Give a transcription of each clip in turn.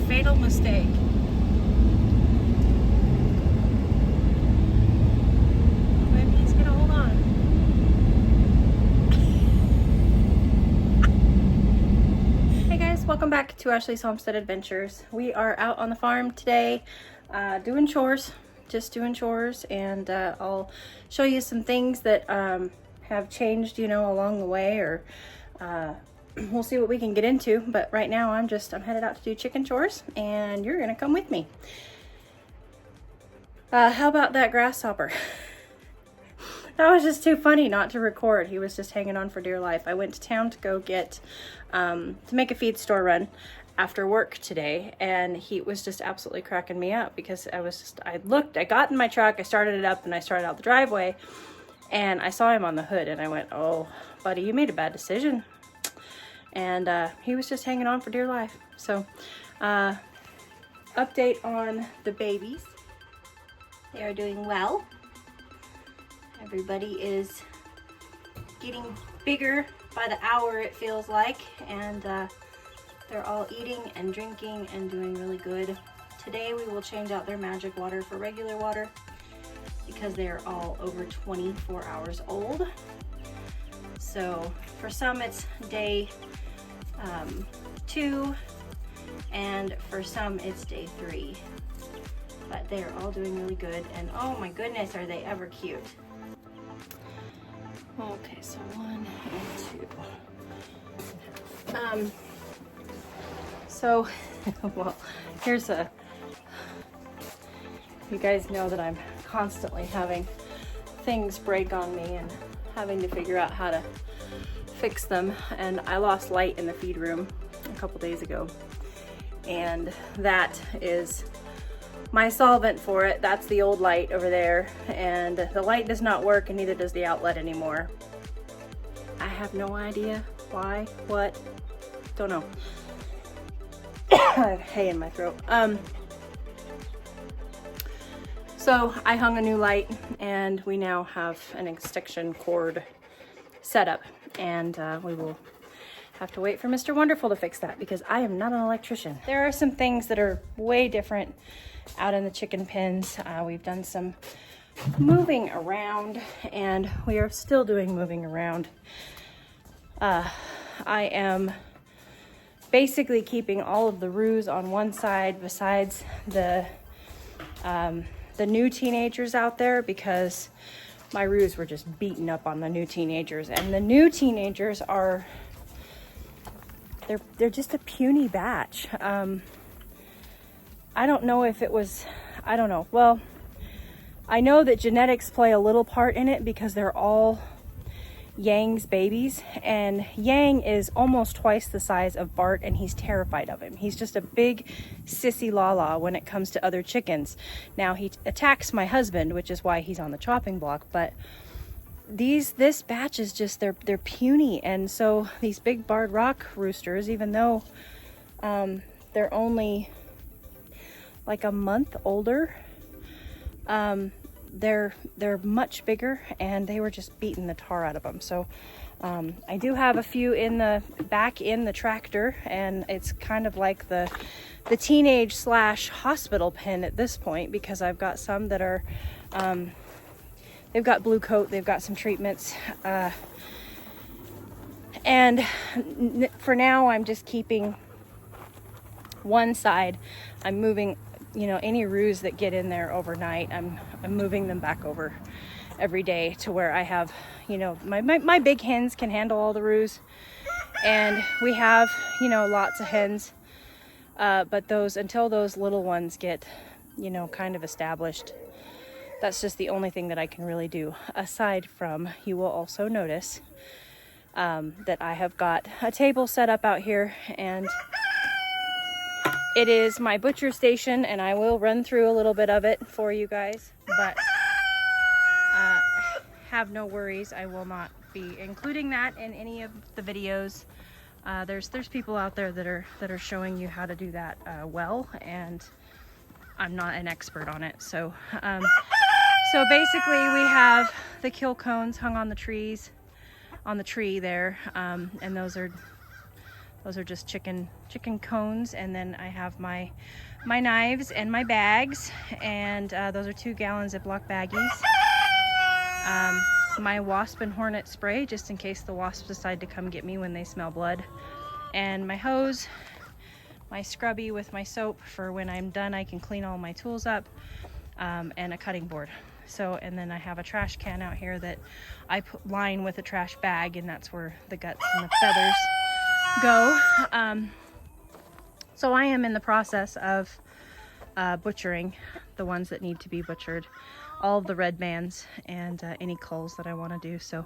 fatal mistake. Maybe he's gonna hold on. Hey guys, welcome back to Ashley's Homestead Adventures. We are out on the farm today doing chores, just doing chores, and I'll show you some things that have changed, you know, along the way, or we'll see what we can get into. But right now I'm headed out to do chicken chores, and you're gonna come with me. How about that grasshopper? That was just too funny not to record. He was just hanging on for dear life. I went to town to go get to make a feed store run after work today, and he was just absolutely cracking me up because I got in my truck, I started it up, and I started out the driveway, and I saw him on the hood, and I went, oh buddy, you made a bad decision. And he was just hanging on for dear life. So update on the babies. They are doing well. Everybody is getting bigger by the hour, it feels like, and they're all eating and drinking and doing really good. Today we will change out their magic water for regular water because they are all over 24 hours old. So for some it's day 2, and for some it's day 3. But they are all doing really good, and oh my goodness, are they ever cute. Okay, so 1 and 2. So, well, you guys know that I'm constantly having things break on me and having to figure out how to fix them. And I lost light in the feed room a couple days ago, and that is my solvent for it. That's the old light over there, and the light does not work, and neither does the outlet anymore. I have no idea why, what, don't know. I have hay in my throat. So I hung a new light, and we now have an extension cord set up, and we will have to wait for Mr. Wonderful to fix that because I am not an electrician. There are some things that are way different out in the chicken pens. We've done some moving around, and we are still doing moving around. I am basically keeping all of the roos on one side besides the new teenagers out there, because my roos were just beaten up on the new teenagers, and the new teenagers are they're just a puny batch. I don't know if it was, I don't know. Well, I know that genetics play a little part in it because they're all Yang's babies, and Yang is almost twice the size of Bart, and he's terrified of him. He's just a big sissy la-la when it comes to other chickens. Now he attacks my husband, which is why he's on the chopping block, but this batch is just, they're puny. And so these big barred rock roosters, even though they're only like a month older, they're much bigger, and they were just beating the tar out of them. So I do have a few in the back in the tractor, and it's kind of like the teenage / hospital pen at this point, because I've got some that are they've got blue coat, they've got some treatments, and for now I'm just keeping one side. I'm moving, you know, any roos that get in there overnight, I'm moving them back over every day to where I have, you know, my big hens can handle all the roos, and we have, you know, lots of hens, but until those little ones get, you know, kind of established, that's just the only thing that I can really do. Aside from, you will also notice that I have got a table set up out here, and it is my butcher station, and I will run through a little bit of it for you guys, but have no worries, I will not be including that in any of the videos. There's people out there that are showing you how to do that well, and I'm not an expert on it. So so basically we have the kill cones hung on the tree there, and those are Those are just chicken cones, and then I have my knives and my bags, and those are 2 gallon Ziploc baggies. My wasp and hornet spray, just in case the wasps decide to come get me when they smell blood, and my hose, my scrubby with my soap for when I'm done I can clean all my tools up, and a cutting board. So, and then I have a trash can out here that I line with a trash bag, and that's where the guts and the feathers go. So I am in the process of butchering the ones that need to be butchered, all of the red bands and any culls that I want to do. So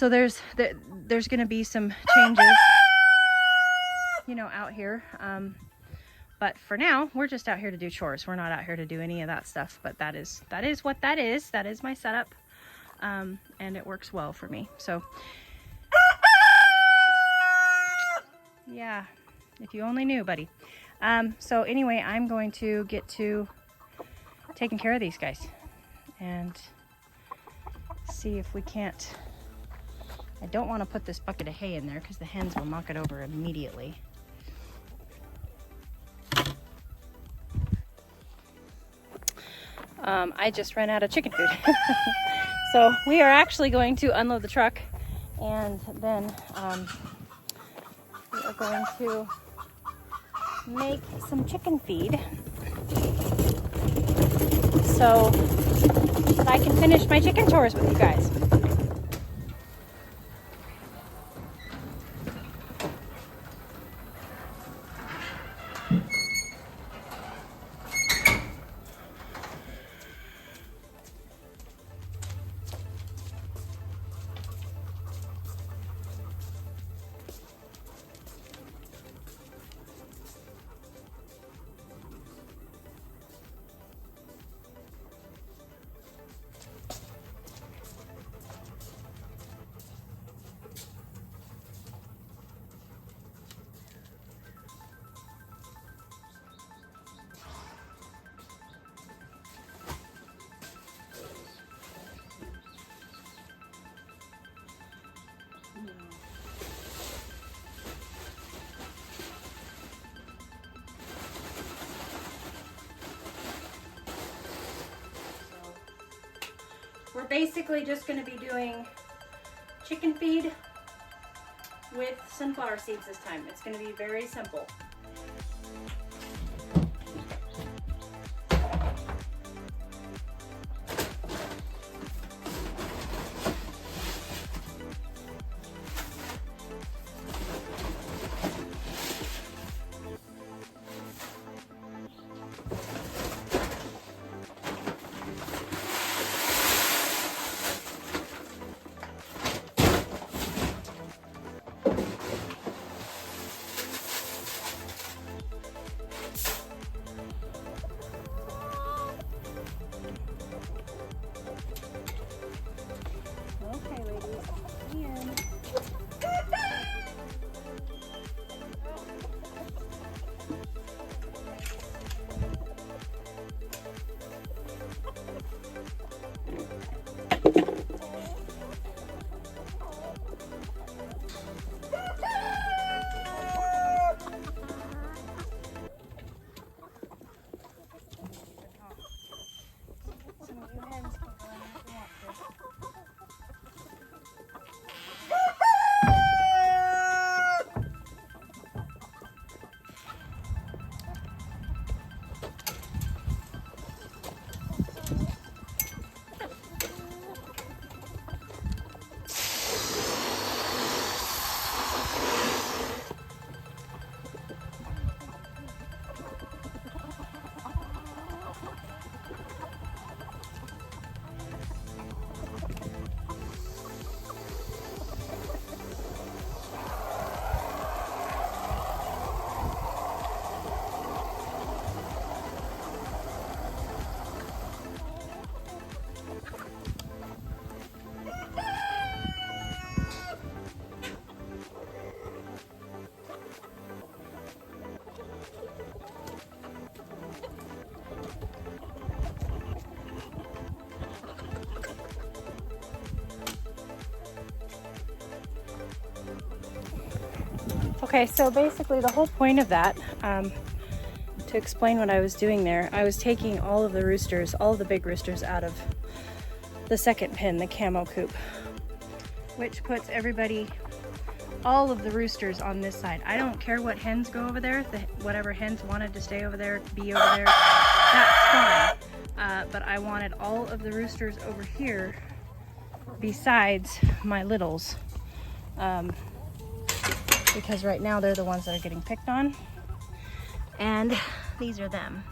there's going to be some changes, you know, out here. But for now, we're just out here to do chores. We're not out here to do any of that stuff. But that is what that is. That is my setup, and it works well for me. So yeah, if you only knew, buddy. So anyway, I'm going to get to taking care of these guys and see if we can't. I don't want to put this bucket of hay in there because the hens will knock it over immediately. I just ran out of chicken food. So we are actually going to unload the truck, and then we are going to make some chicken feed so that I can finish my chicken chores with you guys. We're basically just going to be doing chicken feed with sunflower seeds this time. It's going to be very simple. Okay, so basically the whole point of that, to explain what I was doing there, I was taking all of the roosters, all of the big roosters out of the second pen, the camo coop, which puts everybody, all of the roosters on this side. I don't care what hens go over there, whatever hens wanted to stay over there, be over there, that's fine. But I wanted all of the roosters over here besides my littles. Because right now they're the ones that are getting picked on, and these are them.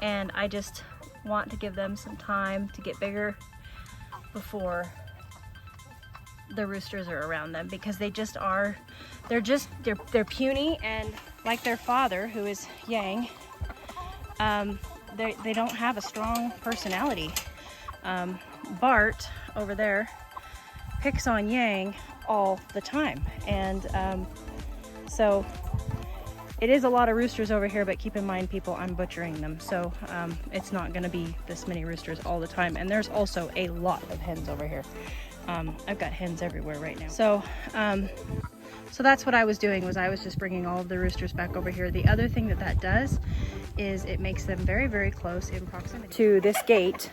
And I just want to give them some time to get bigger before the roosters are around them, because they just are, they're puny, and like their father, who is Yang, they don't have a strong personality. Bart over there picks on Yang all the time, and so it is a lot of roosters over here, but keep in mind, people, I'm butchering them, so it's not going to be this many roosters all the time. And there's also a lot of hens over here. I've got hens everywhere right now. So that's what I was doing, was I was just bringing all of the roosters back over here. The other thing that does is it makes them very, very close in proximity to this gate,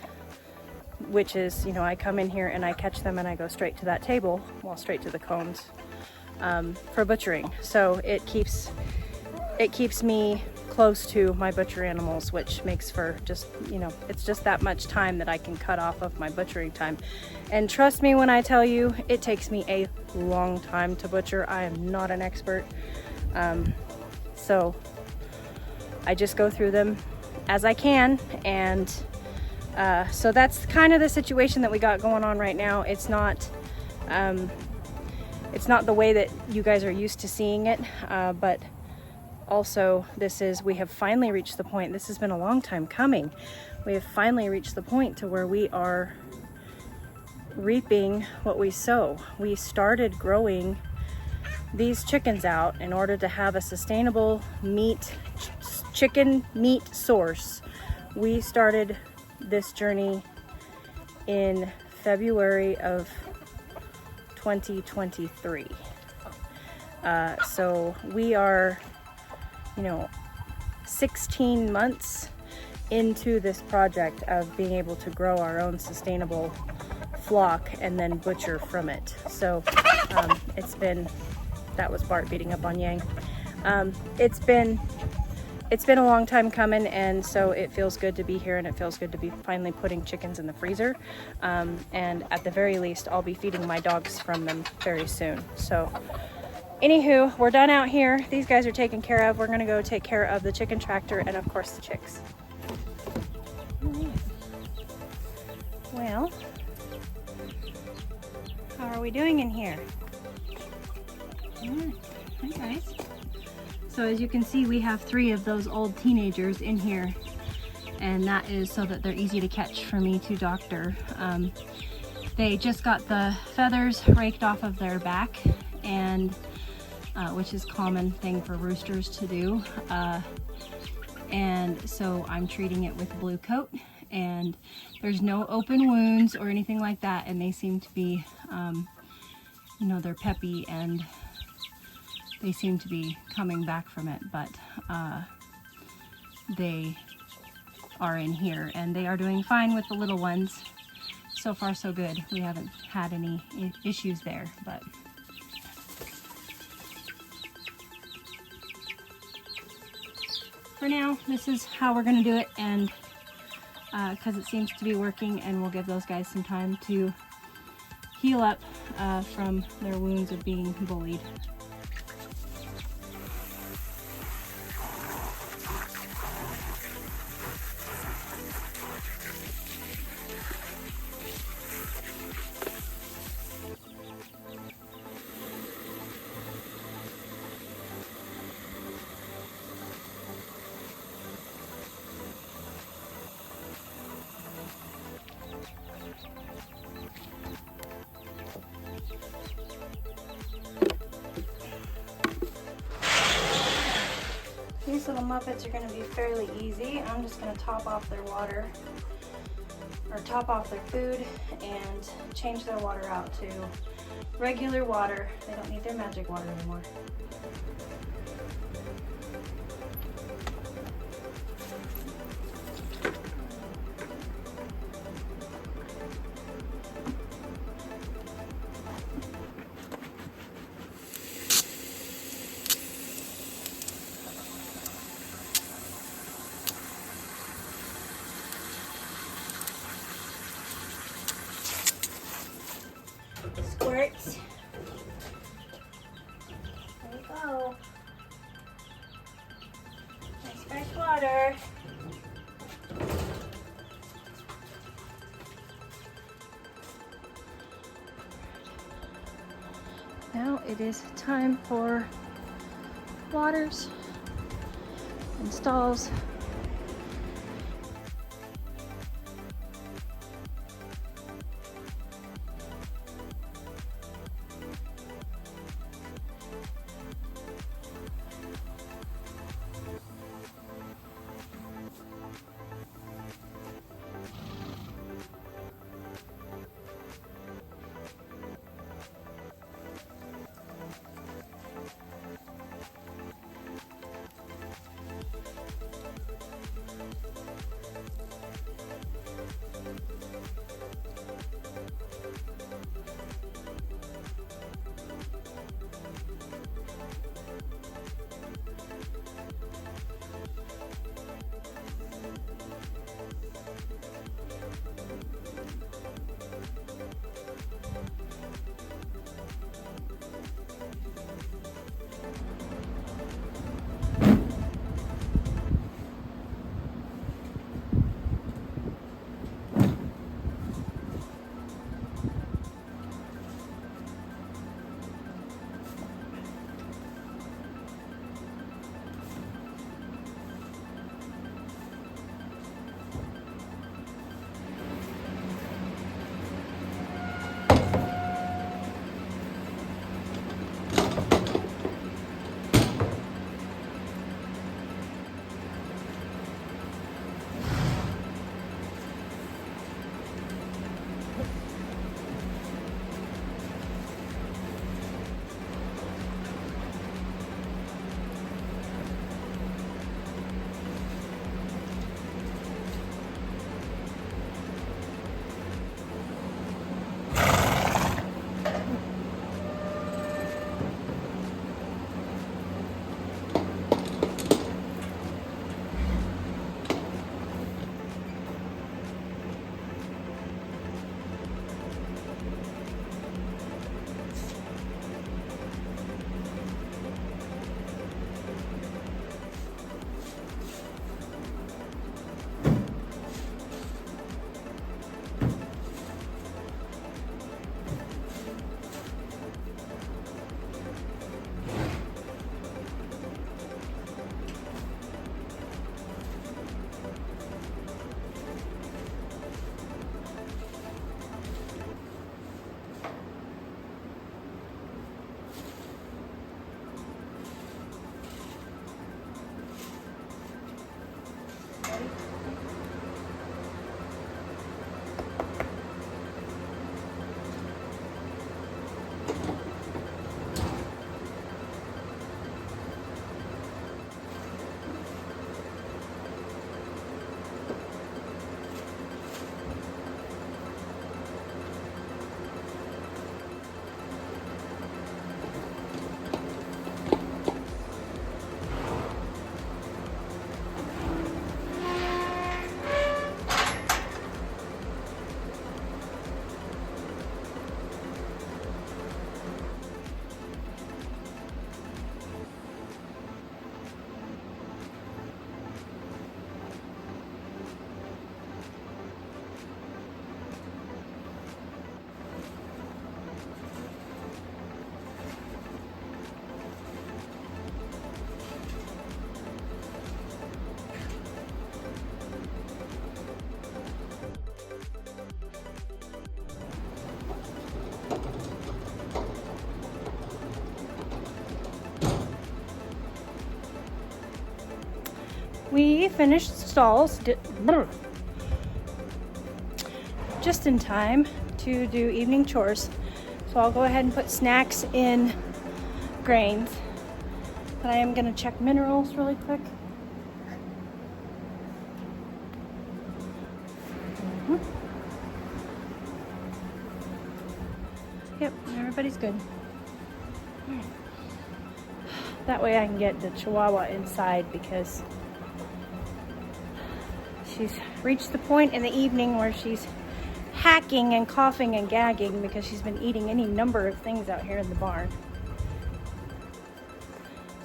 which is, you know, I come in here and I catch them and I go straight to that table, well, straight to the cones, for butchering. So it keeps me close to my butcher animals, which makes for just, you know, it's just that much time that I can cut off of my butchering time. And trust me when I tell you, it takes me a long time to butcher. I am not an expert. So I just go through them as I can, and so that's kind of the situation that we got going on right now. It's not the way that you guys are used to seeing it, but also we have finally reached the point, this has been a long time coming, we have finally reached the point to where we are reaping what we sow. We started growing these chickens out in order to have a sustainable chicken meat source. We started this journey in February of 2023. So we are, you know, 16 months into this project of being able to grow our own sustainable flock and then butcher from it. So that was Bart beating up on Yang. It's been a long time coming, and so it feels good to be here, and it feels good to be finally putting chickens in the freezer. And at the very least, I'll be feeding my dogs from them very soon. So anywho, we're done out here. These guys are taken care of. We're gonna go take care of the chicken tractor and of course the chicks. Well, how are we doing in here? Hi guys. So as you can see, we have 3 of those old teenagers in here, and that is so that they're easy to catch for me to doctor. They just got the feathers raked off of their back, and which is a common thing for roosters to do. And so I'm treating it with Blue Coat, and there's no open wounds or anything like that, and they seem to be, you know, they're peppy and they seem to be coming back from it, but they are in here and they are doing fine with the little ones. So far so good. We haven't had any issues there, but for now, this is how we're gonna do it, and because it seems to be working, and we'll give those guys some time to heal up from their wounds of being bullied. These little Muppets are going to be fairly easy. I'm just going to top off their water, or top off their food, and change their water out to regular water. They don't need their magic water anymore. Squirts. There we go. Nice fresh water. Now it is time for waters and stalls. We finished stalls just in time to do evening chores. So So I'll go ahead and put snacks in grains. But I am gonna check minerals really quick. Yep, everybody's good. That way I can get the Chihuahua inside because she's reached the point in the evening where she's hacking and coughing and gagging because she's been eating any number of things out here in the barn.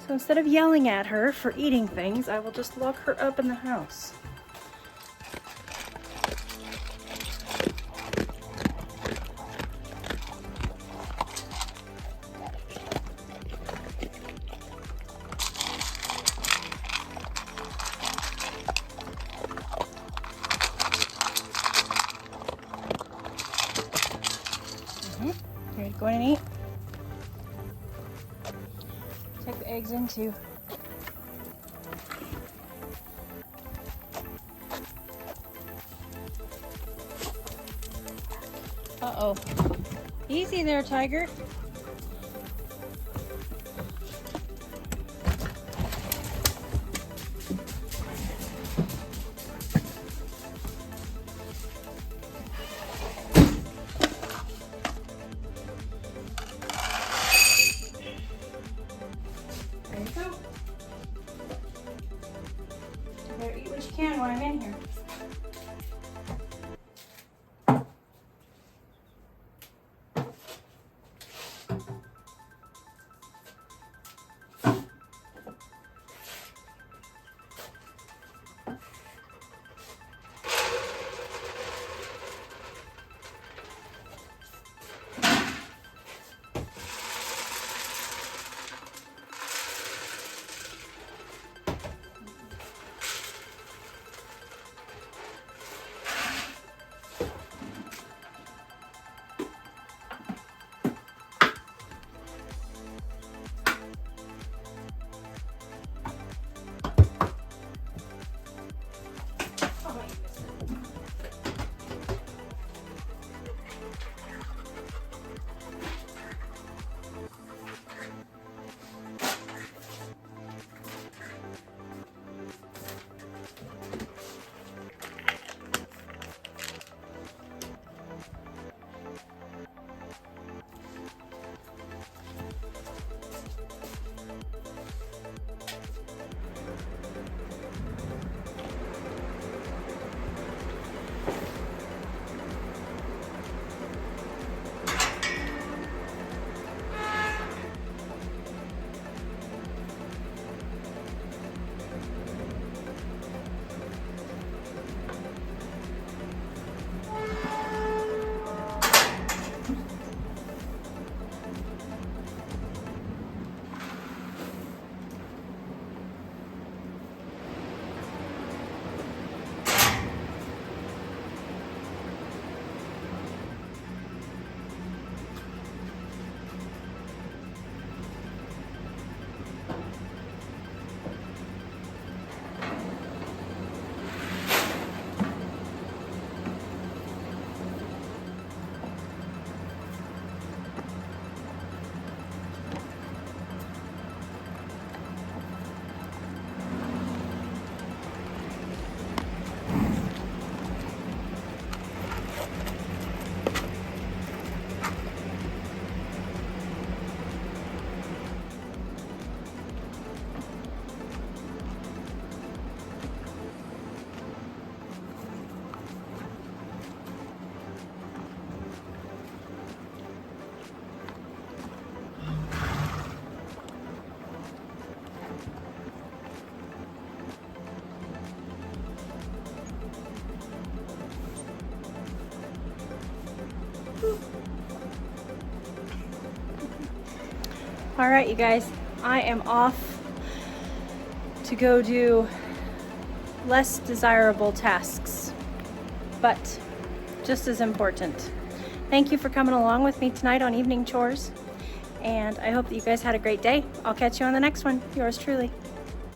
So instead of yelling at her for eating things, I will just lock her up in the house. Ready to go in and eat? Take the eggs in too. Uh-oh. Easy there, Tiger. There you go. You better eat what you can while I'm in here. All right, you guys, I am off to go do less desirable tasks, but just as important. Thank you for coming along with me tonight on Evening Chores, and I hope that you guys had a great day. I'll catch you on the next one. Yours truly.